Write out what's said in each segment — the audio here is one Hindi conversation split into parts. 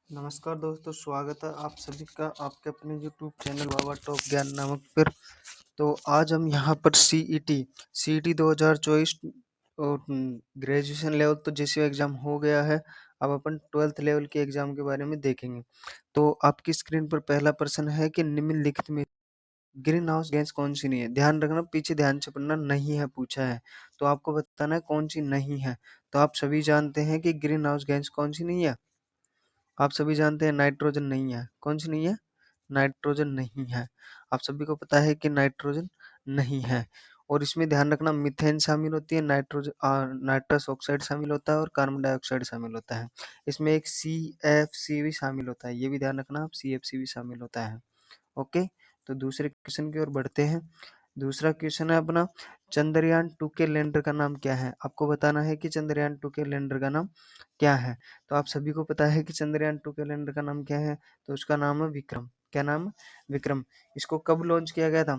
नमस्कार दोस्तों, स्वागत है आप सभी का आपके अपने यूट्यूब चैनल बाबा टॉप ज्ञान नामक पर। तो आज हम यहाँ पर सीईटी 2024 और ग्रेजुएशन लेवल तो जैसे एग्जाम हो गया है। अब अपन 12th लेवल के एग्जाम के बारे में देखेंगे। तो आपकी स्क्रीन पर पहला प्रश्न है कि निम्नलिखित में ग्रीन हाउस गैस कौन सी नहीं है। ध्यान रखना, पीछे ध्यान से पढ़ना, नहीं है पूछा है तो आपको बताना है कौन सी नहीं है। तो आप सभी जानते हैं कि ग्रीन हाउस गैस कौन सी नहीं है। आप सभी जानते हैं नाइट्रोजन नहीं है। कौन सी नहीं है? नाइट्रोजन नहीं है। आप सभी को पता है कि नाइट्रोजन नहीं है। और इसमें ध्यान रखना, मीथेन शामिल होती है, नाइट्रस ऑक्साइड शामिल होता है और कार्बन डाइऑक्साइड शामिल होता है। इसमें एक CFC भी शामिल होता है, ये भी ध्यान रखना आप, CFC भी शामिल होता है। ओके, तो दूसरे क्वेश्चन की ओर बढ़ते हैं। दूसरा क्वेश्चन है अपना, चंद्रयान 2 के लैंडर का नाम क्या है। आपको बताना है कि चंद्रयान 2 के लैंडर का नाम क्या है। तो आप सभी को पता है कि चंद्रयान 2 के लैंडर का नाम क्या है। तो उसका नाम है विक्रम। क्या नाम है? विक्रम। इसको कब लॉन्च किया गया था?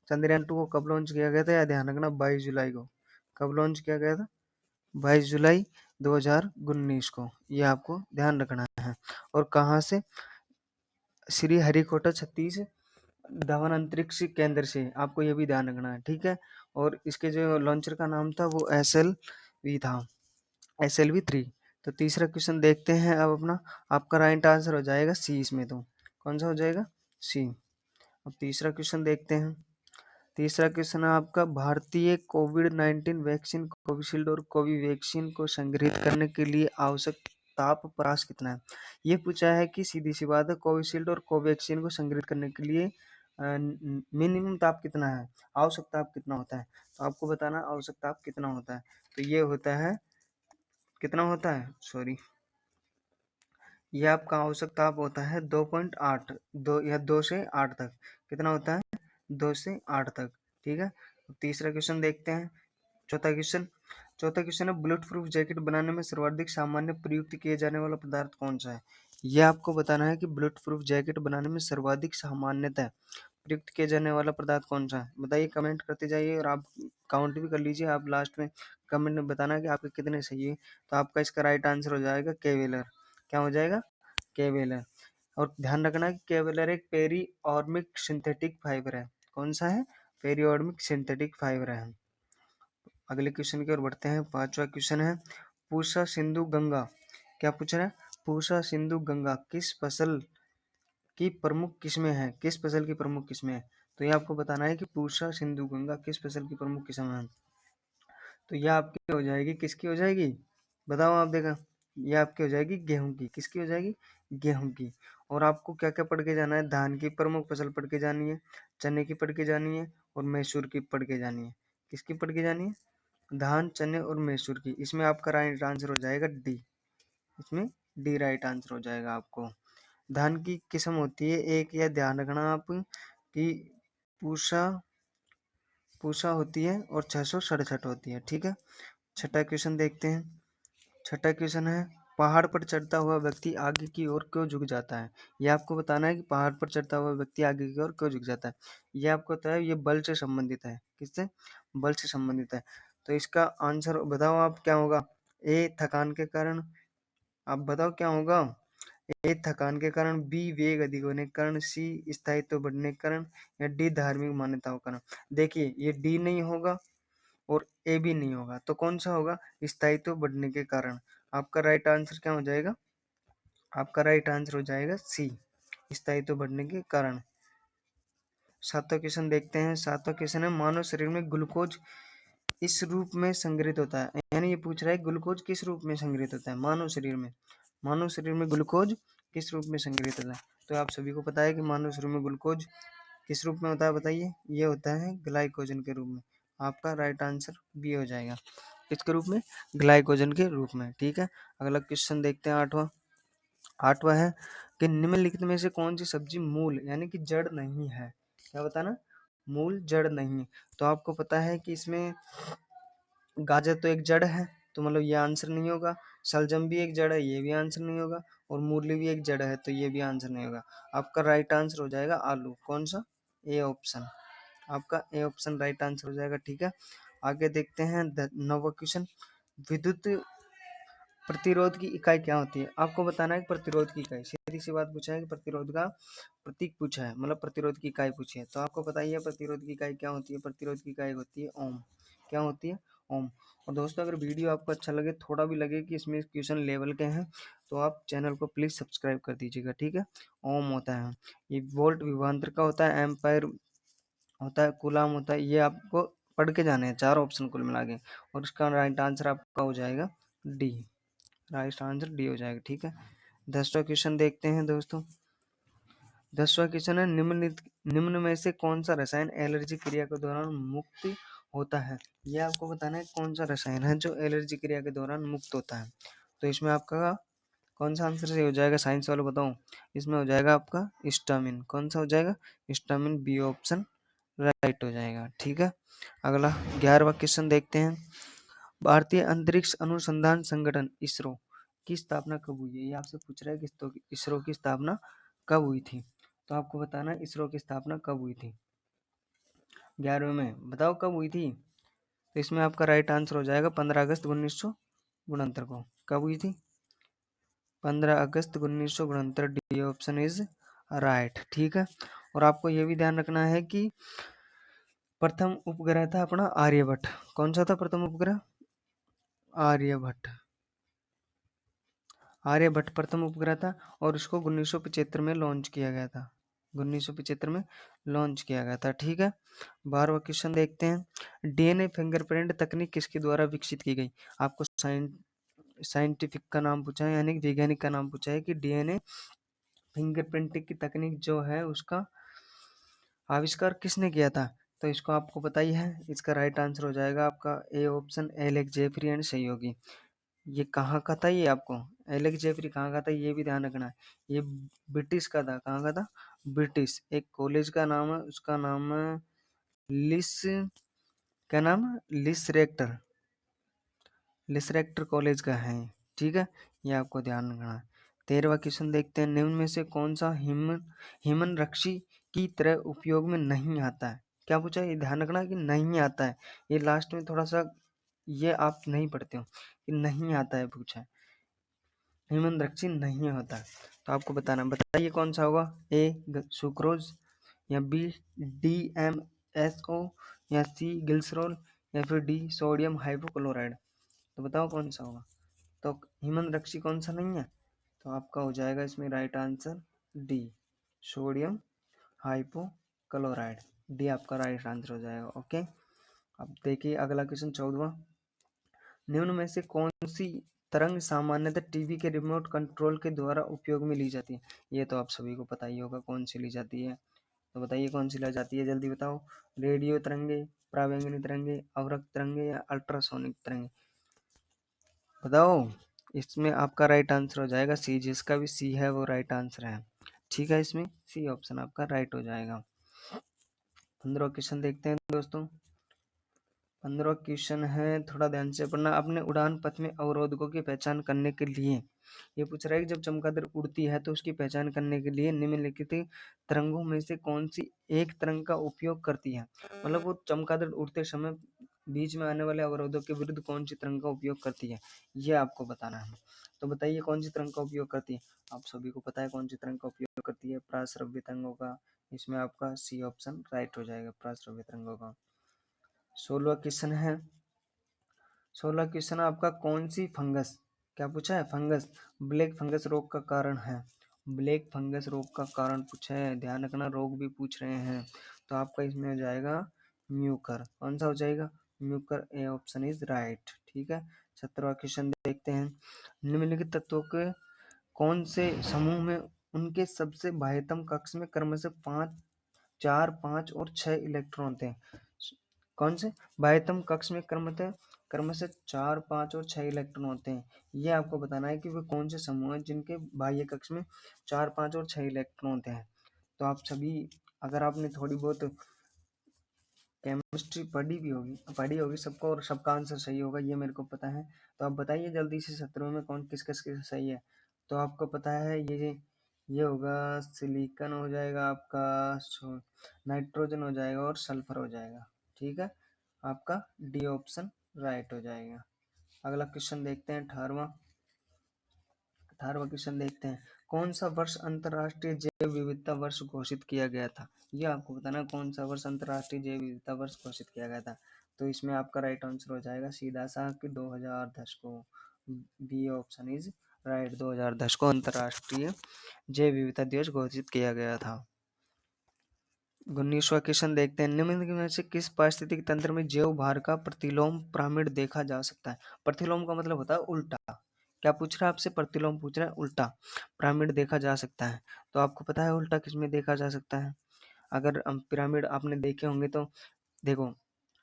चंद्रयान 2 को कब लॉन्च किया गया था? या ध्यान रखना, 22 जुलाई को। कब लॉन्च किया गया था? 22 जुलाई 2019 को। ये आपको ध्यान रखना है। और कहाँ से? श्री हरिकोटा छत्तीस धवन अंतरिक्ष केंद्र से। आपको ये भी ध्यान रखना है, ठीक है। और इसके जो लॉन्चर का नाम था वो SLV था, SLV-3। तो तीसरा क्वेश्चन देखते हैं अब अपना। आपका राइट आंसर हो जाएगा सी। इसमें तो कौन सा हो जाएगा? सी। अब तीसरा क्वेश्चन देखते हैं। तीसरा क्वेश्चन है आपका, भारतीय कोविड-19 वैक्सीन कोविशील्ड और कोवैक्सीन को संग्रहित करने के लिए आवश्यक ताप प्रकाश कितना है। ये पूछा है कि सीधी सी बात है, कोविशील्ड और कोवैक्सीन को संग्रहित करने के लिए मिनिमम ताप कितना है, आवश्यक ताप कितना होता है। तो आपको बताना आवश्यक ताप कितना होता है। तो ये होता है, कितना होता है, सॉरी, ये आपका आवश्यक ताप होता है 2.8, 2 या 2 से 8 तक। कितना होता है? 2 से 8 तक, ठीक है। तीसरा क्वेश्चन देखते हैं। चौथा क्वेश्चन है, बुलेट प्रूफ जैकेट बनाने में सर्वाधिक सामान्य प्रयुक्त किए जाने वाला पदार्थ कौन सा है। यह आपको बताना है कि बुलेट प्रूफ जैकेट बनाने में सर्वाधिक सामान्यतः प्रयुक्त किया जाने वाला पदार्थ कौन सा है। बताइए, कमेंट करते जाइए और आप काउंट भी कर लीजिए। आप लास्ट में कमेंट में बताना कि आपके कितने सही है। तो आपका इसका राइट आंसर हो जाएगा केवेलर। क्या हो जाएगा? केवेलर। और ध्यान रखना कि केवेलर एक पेरीऑर्मिक सिंथेटिक फाइबर है। कौन सा है? पेरीऑर्मिक सिंथेटिक फाइबर है। अगले क्वेश्चन की ओर बढ़ते हैं। पांचवा क्वेश्चन है, पूसा सिंधु गंगा। क्या पूछ रहा है? पूसा सिंधु गंगा किस फसल की प्रमुख किस्में हैं? किस फसल की प्रमुख किस्में हैं? तो ये आपको बताना है कि पूसा सिंधु गंगा किस फसल की प्रमुख किस्म है। तो ये आपकी हो जाएगी, किसकी हो जाएगी? बताओ आप, देखा, ये आपकी हो जाएगी गेहूं की। किसकी हो जाएगी? गेहूं की। और आपको क्या क्या पढ़ के जाना है? धान की प्रमुख फसल पढ़ के जानी है, चने की पढ़ के जानी है और मैसूर की पढ़ के जानी है। किसकी पढ़ के जानी है? धान, चने और मैसूर की। इसमें आपका राइट आंसर हो जाएगा डी। इसमें डी राइट आंसर हो जाएगा आपको। धान की किस्म होती है एक, या ध्यान रखना आप कि पूसा पूसा होती है और 667 होती है, ठीक है। छठा क्वेश्चन देखते हैं। छठा क्वेश्चन है, पहाड़ पर चढ़ता हुआ व्यक्ति आगे की ओर क्यों झुक जाता है। ये आपको बताना है कि पहाड़ पर चढ़ता हुआ व्यक्ति आगे की ओर क्यों झुक जाता है। ये आपको पता है, ये बल से संबंधित है। किससे? बल से संबंधित है। तो इसका आंसर बताओ आप, क्या होगा? ए थकान के कारण। आप बताओ क्या होगा? ए थकान के कारण, बी वेग अधिक होने के कारण, सी स्थायित्व बढ़ने के कारण, या डी धार्मिक मान्यताओं के कारण। देखिए, ये डी नहीं होगा और ए भी नहीं होगा, तो कौन सा होगा? स्थायित्व बढ़ने के कारण। आपका राइट आंसर क्या हो जाएगा? आपका राइट आंसर हो जाएगा सी, स्थायित्व बढ़ने के कारण। सातवां क्वेश्चन देखते हैं। सातवां क्वेश्चन है, मानव शरीर में ग्लूकोज इस रूप में संग्रहित होता है। यानी ये पूछ रहा है ग्लूकोज किस रूप में संग्रहित होता है मानव शरीर में। मानव शरीर में ग्लूकोज किस रूप में संग्रहित होता है। तो आप सभी को पता है कि मानव शरीर में ग्लूकोज किस रूप में होता है। बताइए, ये होता है ग्लाइकोजन के रूप में। आपका राइट आंसर बी हो जाएगा। किसके रूप में? ग्लाइकोजन के रूप में, ठीक है। अगला क्वेश्चन देखते हैं। आठवां आठवां है कि निम्नलिखित में से कौन सी सब्जी मूल यानी कि जड़ नहीं है। क्या बताना? मूल जड़ नहीं है। तो आपको पता है कि इसमें गाजर तो एक जड़ है, तो मतलब ये आंसर नहीं होगा। शलजम भी एक जड़ है, ये भी आंसर नहीं होगा। और मूली भी एक जड़ है, तो ये भी आंसर नहीं होगा। आपका राइट आंसर हो जाएगा आलू। कौन सा? A option. आपका ए ऑप्शन राइट आंसर हो जाएगा, ठीक है। आगे देखते हैं 9वां क्वेश्चन, विद्युत प्रतिरोध की इकाई क्या होती है? आपको बताना है कि प्रतिरोध की इकाई, सीधी सी बात पूछा है कि प्रतिरोध का प्रतीक पूछा है, मतलब प्रतिरोध की इकाई पूछी है, तो आपको बताइए प्रतिरोध की इकाई क्या होती है? प्रतिरोध की इकाई होती है ओम। क्या होती है? ओम। और दोस्तों अगर वीडियो आपको अच्छा लगे, थोड़ा भी लगे कि इसमें क्वेश्चन लेवल के हैं, तो आप चैनल को प्लीज सब्सक्राइब कर दीजिएगा, ठीक है। ओम होता है, ये वोल्ट विभवांतर का होता है, एम्पायर होता है, कूलाम होता है, ये आपको पढ़ के जाने हैं, चार ऑप्शन कुल मिला के, और इसका राइट आंसर आपका हो जाएगा डी। राइट आंसर डी हो जाएगा, ठीक है। 10वां क्वेश्चन देखते हैं दोस्तों। 10वां क्वेश्चन है, निम्न में से कौन सा रसायन एलर्जी क्रिया के दौरान मुक्त होता है? ये आपको बताना है कौन सा रसायन है जो एलर्जी क्रिया के दौरान मुक्त होता है। तो इसमें आपका कौन सा आंसर सही हो जाएगा? साइंस वालों बताओ। इसमें हो जाएगा आपका हिस्टामिन। कौन सा हो जाएगा? हिस्टामिन, बी ऑप्शन राइट हो जाएगा, ठीक है। अगला 11वां क्वेश्चन देखते हैं। भारतीय अंतरिक्ष अनुसंधान संगठन इसरो की स्थापना कब हुई है? ये आपसे पूछ रहा है कि इसरो की स्थापना कब हुई थी? तो आपको बताना है इसरो की स्थापना कब हुई थी। 11वें में बताओ कब हुई थी। तो इसमें आपका राइट आंसर हो जाएगा 15 अगस्त 1969 को। कब हुई थी? 15 अगस्त 1969, डी ऑप्शन इज राइट, ठीक है। और आपको ये भी ध्यान रखना है कि प्रथम उपग्रह था अपना आर्यभट्ट। कौन सा था प्रथम उपग्रह? आर्यभट्ट। आर्यभट्ट प्रथम उपग्रह था और उसको 1975 में लॉन्च किया गया था। 1975 में लॉन्च किया गया था, ठीक है। 12वां क्वेश्चन देखते हैं। डीएनए फिंगरप्रिंट तकनीक किसके द्वारा विकसित की गई? आपको साइंटिफिक का नाम पूछा है, यानी वैज्ञानिक का नाम पूछा है कि डीएनए फिंगरप्रिंटिंग की तकनीक जो है उसका आविष्कार किसने किया था? तो इसको आपको पता ही है। इसका राइट आंसर हो जाएगा आपका A option, Alex Jeffrey and सहयोगी। ये कहाँ का था? ये आपको एलेक्स जेफरी कहाँ का था ये भी ध्यान रखना है। ये ब्रिटिश का था। कहाँ का था? ब्रिटिश। एक कॉलेज का नाम है, उसका नाम है लिस, क्या नाम है? लिसरेक्टर। लिसरेक्टर कॉलेज का है, ठीक है। ये आपको ध्यान रखना है। 13वां क्वेश्चन देखते हैं। निम्न में से कौन सा हिमन रक्षी की तरह उपयोग में नहीं आता है? क्या पूछा है? ये ध्यान रखना कि नहीं आता है। ये लास्ट में थोड़ा सा ये आप नहीं पढ़ते हो कि नहीं आता है पूछा है। हिमन रक्षी नहीं होता है। तो आपको बताना, बताइए कौन सा होगा? ए सुक्रोज, या बी DMSO, या सी ग्लिसरॉल, या फिर डी सोडियम हाइपोक्लोराइड। तो बताओ कौन सा होगा। तो हिमन रक्षी कौन सा नहीं है? तो आपका हो जाएगा इसमें right answer D, sodium hypochloride. D आपका राइट आंसर हो जाएगा, ओके। अब देखिए अगला क्वेश्चन 14वां। निम्न में से कौन सी तरंग सामान्यतः टीवी के रिमोट कंट्रोल के द्वारा उपयोग में ली जाती है? ये तो आप सभी को पता ही होगा कौन सी ली जाती है। तो बताइए कौन सी ली जाती है, जल्दी बताओ। रेडियो तरंगे, पराबैंगनी तरंगे, अवरक्त तरंगे, या अल्ट्रासोनिक तरंगे? बताओ। इसमें आपका राइट आंसर हो जाएगा सी। जिसका भी सी है वो राइट आंसर है, ठीक है। इसमें सी ऑप्शन आपका राइट हो जाएगा। 15वां क्वेश्चन देखते हैं दोस्तों। 15वां क्वेश्चन है, थोड़ा ध्यान से पढ़ना। अपने उड़ान पथ में अवरोधकों की पहचान करने के लिए, ये पूछ रहा है कि जब चमगादड़ उड़ती है तो उसकी पहचान करने के लिए निम्नलिखित तरंगों में से कौन सी एक तरंग का उपयोग करती है? मतलब वो चमगादड़ उड़ते समय बीच में आने वाले अवरोधों के विरुद्ध कौन सी तरंग का उपयोग करती है, ये आपको बताना है। तो बताइए कौन सी तरंग का उपयोग करती है। आप सभी को पता है कौन सी तरंग का उपयोग करती है, प्राश्रव्य तरंगों का। इसमें आपका सी ऑप्शन राइट हो जाएगा, प्राश्रव्य तरंगों का। 16वां क्वेश्चन है। 16वां क्वेश्चन आपका, कौन सी फंगस, क्या पूछा है? फंगस ब्लैक फंगस रोग का कारण है। ब्लैक फंगस रोग का कारण पूछा है, ध्यान रखना रोग भी पूछ रहे हैं। तो आपका इसमें हो जाएगा म्यूकर। कौन सा हो जाएगा? Mucor, A option is right, ठीक है। 17वां क्वेश्चन देखते हैं। निम्नलिखित तत्वों के कौन से समूह में उनके सबसे बाह्यतम कक्ष में क्रमशः 5, 4, 5 और 6 इलेक्ट्रॉन होते हैं? कौन से बाह्यतम कक्ष में क्रमशः 4, 5 और 6 इलेक्ट्रॉन होते हैं? ये आपको बताना है कि वे कौन से समूह हैं जिनके बाह्य कक्ष में 4, 5 और 6 इलेक्ट्रॉन होते हैं। तो आप सभी, अगर आपने थोड़ी बहुत केमिस्ट्री पढ़ी होगी सबको, और सबका आंसर सही होगा ये मेरे को पता है। तो आप बताइए जल्दी से 17 में कौन किस किस किस सही है। तो आपको पता है ये होगा, सिलिकॉन हो जाएगा आपका, नाइट्रोजन हो जाएगा और सल्फर हो जाएगा, ठीक है। आपका डी ऑप्शन राइट हो जाएगा। अगला क्वेश्चन देखते हैं 18वां। 18वां क्वेश्चन देखते हैं, कौन सा वर्ष अंतर्राष्ट्रीय जैव विविधता वर्ष घोषित किया गया था? ये आपको बताना है, कौन सा वर्ष अंतर्राष्ट्रीय जैव विविधता वर्ष घोषित किया गया था। तो इसमें आपका राइट आंसर हो जाएगा सीधा सा कि 2010 को। बी ऑप्शन इज राइट, 2010 को अंतर्राष्ट्रीय जैव विविधता दिवस घोषित किया गया था। 19वां क्वेश्चन देखते हैं, निम्नलिखित में से किस पारिस्थितिक तंत्र में जैव भार का प्रतिलोम पिरामिड देखा जा सकता है? प्रतिलोम का मतलब होता है उल्टा। क्या पूछ रहा है आपसे? प्रतिलोम पूछ रहा है, उल्टा पिरामिड देखा जा सकता है। तो आपको पता है उल्टा किस में देखा जा सकता है? अगर हम पिरामिड आपने देखे होंगे तो देखो,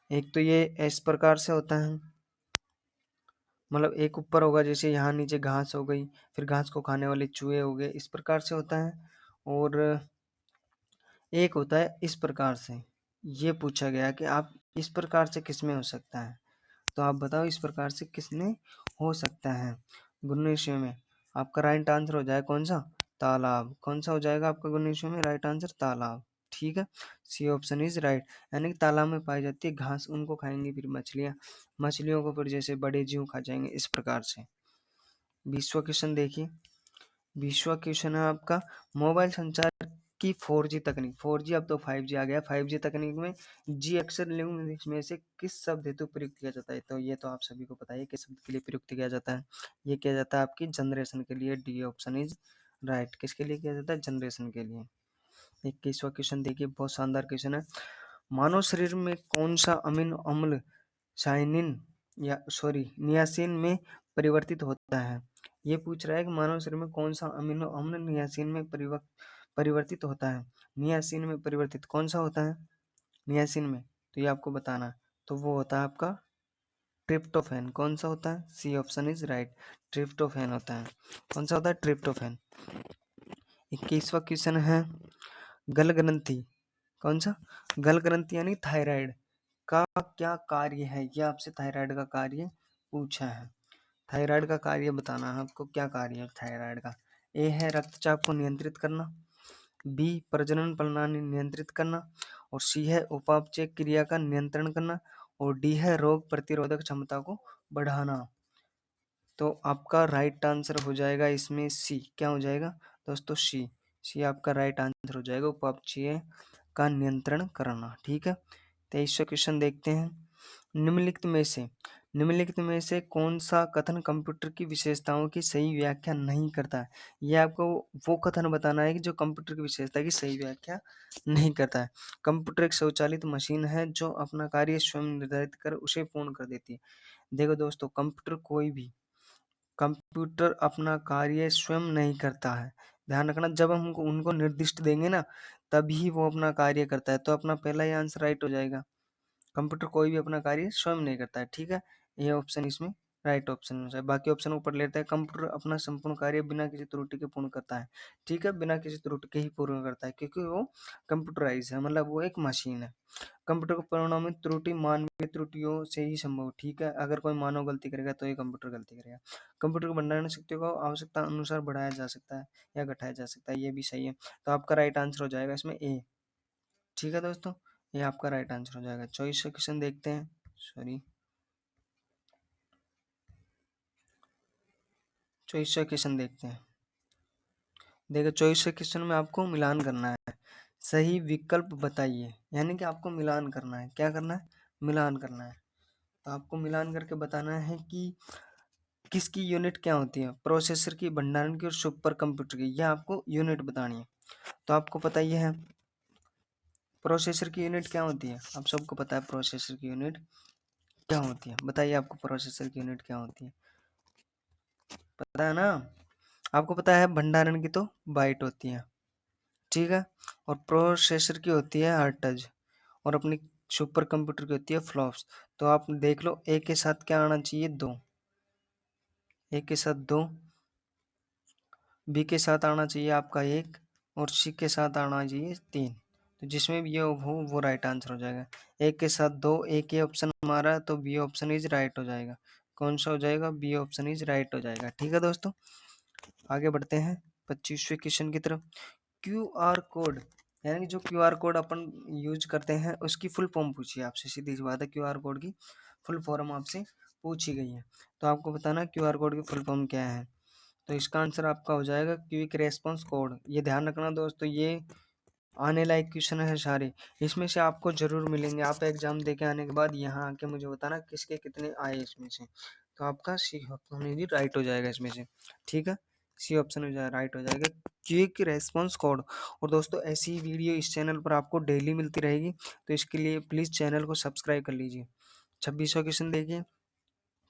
एक तो ये इस प्रकार से होता है, मतलब एक ऊपर होगा, जैसे यहाँ नीचे घास हो गई, फिर घास को खाने वाले चूहे हो गए, इस प्रकार से होता है। और एक होता है इस प्रकार से। ये पूछा गया कि आप इस प्रकार से किसमें हो सकता है, तो आप बताओ इस प्रकार से किसमें हो सकता है? 19वें में आपका राइट आंसर हो जाएगा कौन सा? तालाब। कौन सा हो जाएगा आपका 19वें में राइट आंसर? तालाब। ठीक है, सी ऑप्शन इज राइट। यानी कि तालाब में पाई जाती है घास, उनको खाएंगी फिर मछलियाँ, मछलियों को फिर जैसे बड़े जीव खा जाएंगे, इस प्रकार से। 20वां क्वेश्चन देखिए, 20वां क्वेश्चन है आपका, मोबाइल संचार की 4G तकनीक, 4G अब तो 5G आ गया, 5G तकनीक में जी अक्षर निम्नलिखित में से किस शब्द हेतु प्रयुक्त किया जाता है? तो ये तो आप सभी को पता है किस शब्द के लिए प्रयुक्त किया जाता है। ये किया जाता है आपकी जनरेशन के लिए, डी ऑप्शन इज राइट। किसके लिए किया जाता है? जनरेशन के लिए। 21वां क्वेश्चन देखिए, बहुत शानदार क्वेश्चन है, मानव शरीर में कौन सा अमीनो अम्ल साइनिन या नियासिन में परिवर्तित होता है? ये पूछ रहा है कि मानव शरीर में कौन सा अमीनो अम्ल नियासिन में परिवर्तित होता है? नियासिन में परिवर्तित कौन सा होता है नियासिन में? तो ये आपको बताना है। तो वो होता है आपका ट्रिप्टोफैन। कौन सा होता है? C option is right, tryptophan होता है। कौन सा होता है? ट्रिप्टोफैन। 21वां क्वेश्चन है, गल ग्रंथि, कौन सा? गल ग्रंथि यानी थायराइड का क्या कार्य है? ये आपसे थायराइड का कार्य पूछा है। थायराइड का कार्य बताना है आपको, क्या कार्य है थायराइड का? ए है रक्तचाप को नियंत्रित करना, बी प्रजनन प्रणाली नियंत्रित करना, और सी है उपापचय क्रिया का नियंत्रण करना, और डी है रोग प्रतिरोधक क्षमता को बढ़ाना। तो आपका राइट आंसर हो जाएगा इसमें सी। क्या हो जाएगा दोस्तों? सी। सी आपका राइट आंसर हो जाएगा, उपापचय का नियंत्रण करना। ठीक है, 23वां क्वेश्चन देखते हैं, निम्नलिखित में से कौन सा कथन कंप्यूटर की विशेषताओं की सही व्याख्या नहीं करता है? ये आपको वो कथन बताना है कि जो कंप्यूटर की विशेषता की सही व्याख्या नहीं करता है। कंप्यूटर एक स्वचालित मशीन है जो अपना कार्य स्वयं निर्धारित कर उसे पूर्ण कर देती है। देखो दोस्तों, कंप्यूटर अपना कार्य स्वयं नहीं करता है। ध्यान रखना, जब हम उनको निर्दिष्ट देंगे ना, तभी वो अपना कार्य करता है। तो अपना पहला ही आंसर राइट हो जाएगा, कंप्यूटर कोई भी अपना कार्य स्वयं नहीं करता है। ठीक है, ये ऑप्शन इसमें राइट ऑप्शन हो जाए। बाकी ऑप्शन ऊपर लेते हैं, कंप्यूटर अपना संपूर्ण कार्य बिना किसी त्रुटि के पूर्ण करता है। ठीक है, बिना किसी त्रुटि के ही पूर्ण करता है, क्योंकि वो कंप्यूटराइज है, मतलब वो एक मशीन है। कंप्यूटर को परिणाम में त्रुटि मानवीय त्रुटियों से ही संभव। ठीक है, अगर कोई मानव गलती करेगा तो ये कंप्यूटर गलती करेगा। कंप्यूटर की भंडारण शक्तियों को आवश्यकता अनुसार बढ़ाया जा सकता है या घटाया जा सकता है, ये भी सही है। तो आपका राइट आंसर हो जाएगा इसमें ए। ठीक है दोस्तों, ये आपका राइट आंसर हो जाएगा। 24वां क्वेश्चन देखते हैं, 24वां क्वेश्चन देखते हैं। देखो, 24वें क्वेश्चन में आपको मिलान करना है, सही विकल्प बताइए। यानी कि आपको मिलान करना है, क्या करना है? मिलान करना है। तो आपको मिलान करके बताना है कि किसकी यूनिट क्या होती है, प्रोसेसर की, भंडारण की और सुपर कंप्यूटर की। यह आपको यूनिट बतानी है। तो आपको पता ही है प्रोसेसर की यूनिट क्या होती है, आप सबको पता है प्रोसेसर की यूनिट क्या होती है। बताइए आपको प्रोसेसर की यूनिट क्या होती है, पता है ना? आपको पता है भंडारण की तो बाइट होती है, ठीक है, और प्रोसेसर की होती है हर्ट्ज, और अपनी सुपर कंप्यूटर की होती है फ्लॉप्स। तो आप देख लो, ए के साथ क्या आना चाहिए? 2, ए के साथ 2, बी के साथ आना चाहिए आपका 1, और सी के साथ आना चाहिए 3। तो जिसमें भी ये हो वो राइट आंसर हो जाएगा। एक के साथ 2, एक ही ऑप्शन हमारा है, तो बी ऑप्शन इज राइट हो जाएगा। कौन सा हो जाएगा? बी ऑप्शन इज राइट हो जाएगा। ठीक है दोस्तों, आगे बढ़ते हैं 25वें क्वेश्चन की तरफ। क्यू आर कोड, यानी कि जो क्यू आर कोड अपन यूज करते हैं उसकी फुल फॉर्म पूछी है आपसे, सीधी सी बात है, क्यू आर कोड की फुल फॉर्म आपसे पूछी गई है। तो आपको बताना क्यू आर कोड की फुल फॉर्म क्या है। तो इसका आंसर आपका हो जाएगा क्विक रेस्पॉन्स कोड। ये ध्यान रखना दोस्तों, ये आने लायक क्वेश्चन है सारे, इसमें से आपको जरूर मिलेंगे। आप एग्जाम दे के आने के बाद यहाँ आके मुझे बताना किसके कितने आए इसमें से। तो आपका सी ऑप्शन भी राइट हो जाएगा इसमें से, ठीक है। सी ऑप्शन हो जाएगा, राइट हो जाएगा, क्विक रेस्पॉन्स कोड। और दोस्तों ऐसी ही वीडियो इस चैनल पर आपको डेली मिलती रहेगी, तो इसके लिए प्लीज़ चैनल को सब्सक्राइब कर लीजिए। 26वां क्वेश्चन देखिए।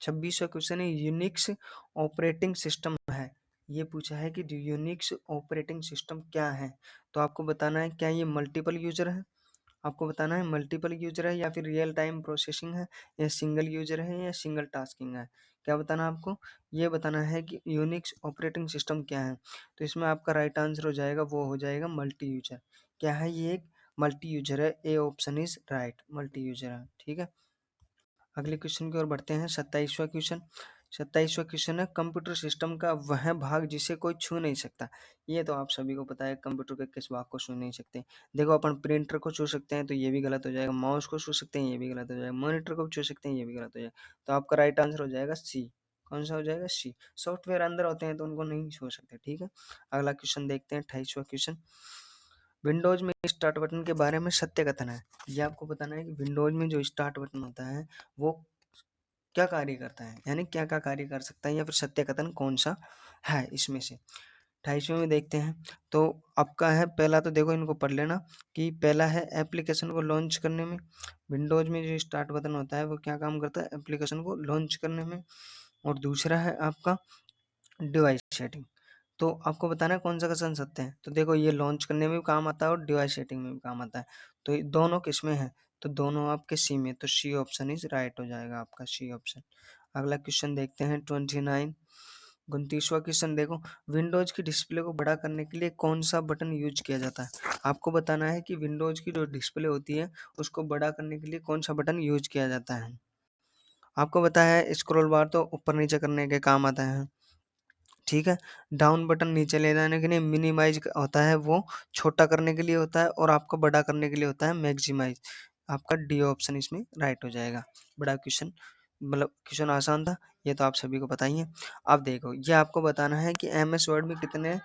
26वां क्वेश्चन है यूनिक्स ऑपरेटिंग सिस्टम है। ये पूछा है कि यूनिक्स ऑपरेटिंग सिस्टम क्या है। तो आपको बताना है क्या ये मल्टीपल यूजर है, आपको बताना है मल्टीपल यूजर है या फिर रियल टाइम प्रोसेसिंग है, या सिंगल यूजर है, या सिंगल टास्किंग है। क्या बताना है आपको, ये बताना है कि यूनिक्स ऑपरेटिंग सिस्टम क्या है। तो इसमें आपका राइट आंसर हो जाएगा, वो हो जाएगा मल्टी यूजर। क्या है ये, एक मल्टी यूजर है। A option is right, multi user है, ठीक है। अगले क्वेश्चन की ओर बढ़ते हैं। 27वां क्वेश्चन। 27वां क्वेश्चन है कंप्यूटर सिस्टम का वह भाग जिसे कोई छू नहीं सकता। ये तो आप सभी को पता है, कंप्यूटर के किस भाग को छू नहीं सकते। देखो अपन प्रिंटर को छू सकते हैं तो ये भी गलत हो जाएगा, माउस को छू सकते हैं ये भी गलत हो जाएगा, मॉनिटर को भी छू सकते हैं ये भी गलत हो जाएगा। तो आपका राइट आंसर हो जाएगा सी। कौन सा हो जाएगा, सी। सॉफ्टवेयर अंदर होते हैं तो उनको नहीं छू सकते, ठीक है। अगला क्वेश्चन देखते हैं। 28वां क्वेश्चन। विंडोज में स्टार्ट बटन के बारे में सत्य कथन है। ये आपको बताना है कि विंडोज में जो स्टार्ट बटन होता है वो क्या कार्य करता है, यानी क्या क्या कार्य कर सकता है, या फिर सत्य कथन कौन सा है इसमें से। 28वें में देखते हैं। तो आपका है पहला, तो देखो इनको पढ़ लेना कि पहला है एप्लीकेशन को लॉन्च करने में। विंडोज में जो स्टार्ट बटन होता है वो क्या काम करता है, एप्लीकेशन को लॉन्च करने में। और दूसरा है आपका डिवाइस सेटिंग। तो आपको बताना है कौन सा कथन सत्य है। तो देखो ये लॉन्च करने में भी काम आता है और डिवाइस सेटिंग में भी काम आता है। तो ये दोनों किसमें है, तो दोनों आपके सी में। तो सी ऑप्शन इज राइट हो जाएगा आपका, सी ऑप्शन। अगला क्वेश्चन देखते हैं। 29, 29वां क्वेश्चन देखो। विंडोज की डिस्प्ले को बड़ा करने के लिए कौन सा बटन यूज किया जाता है। आपको बताना है कि विंडोज की जो डिस्प्ले होती है उसको बड़ा करने के लिए कौन सा बटन यूज किया जाता है। आपको बताया है स्क्रॉल बार तो ऊपर नीचे करने के काम आता है, ठीक है। डाउन बटन नीचे ले जाने के लिए, मिनिमाइज होता है वो छोटा करने के लिए होता है, और आपका बड़ा करने के लिए होता है मैक्सिमाइज। आपका डी ऑप्शन इसमें राइट हो जाएगा। बड़ा क्वेश्चन, मतलब क्वेश्चन आसान था, ये तो आप सभी को पता ही है। अब देखो ये आपको बताना है कि एम एस वर्ड में कितने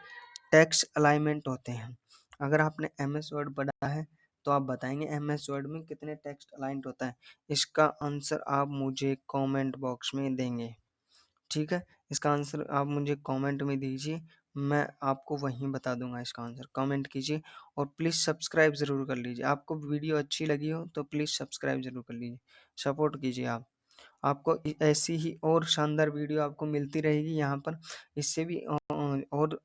टेक्स्ट अलाइनमेंट होते हैं। अगर आपने एम एस वर्ड पढ़ा है तो आप बताएंगे एम एस वर्ड में कितने टेक्स्ट अलाइंट होता है। इसका आंसर आप मुझे कमेंट बॉक्स में देंगे, ठीक है। इसका आंसर आप मुझे कमेंट में दीजिए, मैं आपको वहीं बता दूंगा इसका आंसर। कमेंट कीजिए और प्लीज़ सब्सक्राइब ज़रूर कर लीजिए। आपको वीडियो अच्छी लगी हो तो प्लीज़ सब्सक्राइब ज़रूर कर लीजिए, सपोर्ट कीजिए आप। आपको ऐसी ही और शानदार वीडियो आपको मिलती रहेगी यहाँ पर। इससे भी और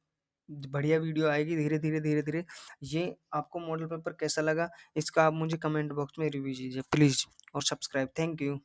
बढ़िया वीडियो आएगी धीरे धीरे धीरे धीरे। ये आपको मॉडल पेपर कैसा लगा इसका आप मुझे कमेंट बॉक्स में रिव्यू दीजिए प्लीज़, और सब्सक्राइब। Thank you.